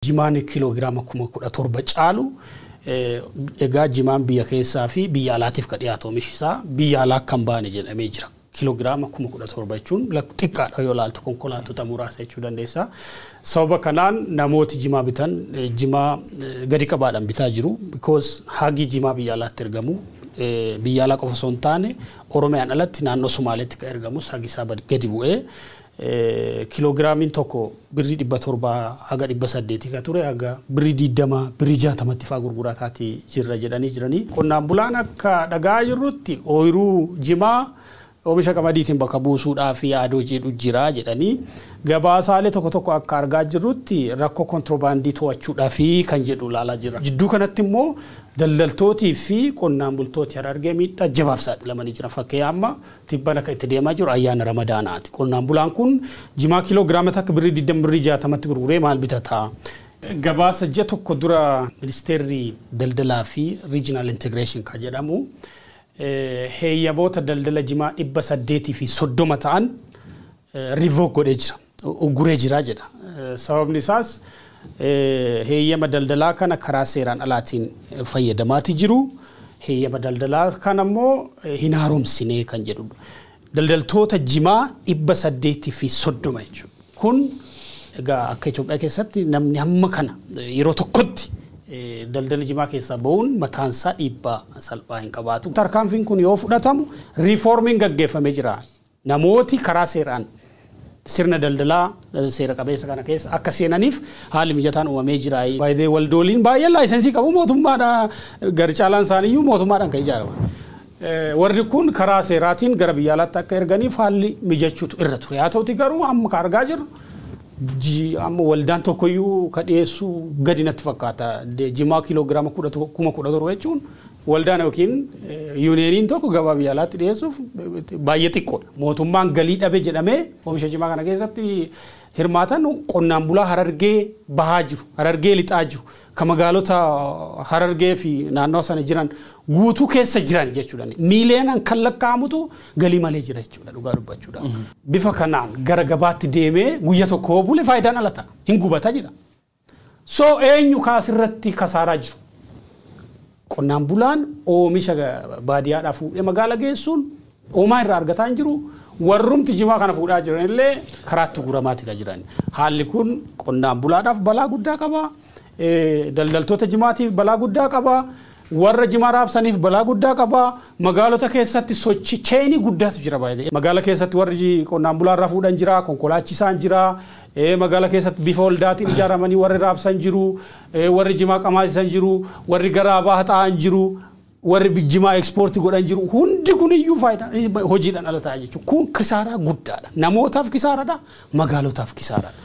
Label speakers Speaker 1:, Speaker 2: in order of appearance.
Speaker 1: Jimaan kiloogiraama 17 caalu egaa jimaan biyya keessaa fi biyya alaatiif ka dhiyaatu oomishisaa biyya alaa kan baane jedhamee jira. Kiloogiraama 17 jechuun xiqqaadha yoo ilaaltu konkolaattota muraasa jechuu dandeessa. Sababa kanaan namooti jimaa bitan jimaa gadi qabaadhaan bitaa jiru because hagi jimaa biyya alaatti ergamu biyya alaa qofa osoo hin taane Oromiyaan alatti naannoo Somaaleetti ka ergamu hagi isaa gadi bu'ee kiloogiraamiin tokko birrii 700 haga 800 ka ture haga birrii 20 birrii 60 faa gurgurataati jirra jedhanii qonnaan bulaan akka dhagaa jirrutti ooyiruu jimaa oomisha qamadiitiin bakka buusuudhaa fi yaadoo jedhu jira jedhanii gabaasaalee tokko akka argaa jirrutti rakkoo kontiroobaandii to'achuudhaa fi kan jedhu ilaalaa jira. Jidduu kanatti immoo daldaltootii fi qonnaan bultooti Harargee miidhaa jabaaf saaxilamanii jiran fakkeenyaaf tibbana kan itti deemaa jiru ayyaana Ramadaanaati. Qonnaan bulaan kun jimaa kiloogiraama takka birrii 20 birrii 60tti gurguree maal bitata? Gabaasa ji'a tokko dura ministeerri daldalaa fi regional integration kan jedhamu heeyyaboota daldala jimaa 830 ta'an revoke godhee jira. Ugguree jira jedha. Sababni isaas heeyyama daldalaa kana karaa seeraan alaatiin fayyadamaati jiru. Heeyyama daldalaa kana immoo hin haaromsine kan jedhudha. Daldaltoota jimaa 830 jechuudha. Kun egaa akka Itoophiyaa keessatti namni hamma kana yeroo tokkotti daldala jimaa keessaa ba'uun mataansaa dhiibbaa salphaa hin qabaatu. Tarkaanfiin kun yoo fudhatamu riiformiin gaggeeffamee jira. Namooti karaa seeraan sirna daldalaa seera qabeessa kana keessa akka seenaniif haalli mijataan uumamee jira. Baay'ee waldooliin baay'ee laayisensii qabu mootummaadhaan gari caalaan isaaniiyyuu mootummaadhaan kan ijaaraman. Warri kun karaa seeraatiin gara biyya alaatti akka erganiif haalli mijachuutu irra ture. Haa ta'uti garuu amma ka argaa jirru amma waldaan tokkoyyuu ka dhiyeessu gadi natti fakkaata. Jimaa kiloogiraama 17 jechuun waldaan yookiin yuuniyeeniin tokko gabaa biyya alaatti dhiyeessuuf baay'ee xiqqoodha. Mootummaan galii dhabe jedhamee oomisha jimaa kana keessatti hirmaatan qonnaan bulaa Harargee bahaa jiru, Harargee lixaa jiru, ka magaalota Harargee fi naannoo sana jiran guutuu keessa jiran jechuudha. Miiliyoonaan kan lakkaa'amutu galii malee jira jechuudha dhugaa dubbachuudha. Bifa kanaan gara gabaatti deemee guyya tokko bule faayidaan ala ta'a. Hin gubata jedha. So eenyu kaasirratti kasaaraa jiru? Qonnaan bulaan oomisha baadiyyaadhaa fuudhee magaala geessuun oomaa irraa argataa hin jiru. Warrumti jimaa kana fuudhaa jiran illee karaatti guramaati ka jiran. Haalli kun qonnaan bulaadhaaf balaa guddaa qaba. Daldaltoota jimaatiif balaa guddaa qaba. Warra jimaa raabsaniif balaa guddaa qaba. Magaalota keessatti sochii cheenii guddaatu jira baay'ee. Magaala keessatti warri qonnaan bulaarraa fuudhan jira, konkolaachisaan jira. Magaala keessatti bifa waldaatiin ijaaramanii warri raabsan jiru, warri jimaa qamaasisan jiru, warri garaabaa haxaa'an jiru, warri jimaa ekspoortii godhan jiru. Hundi kun iyyuu faayidaa hojiidhaan ala ta'a jechuudha. Kun kisaaraa guddaadha. Namootaaf kisaaraadha, magaalotaaf kisaaraadha.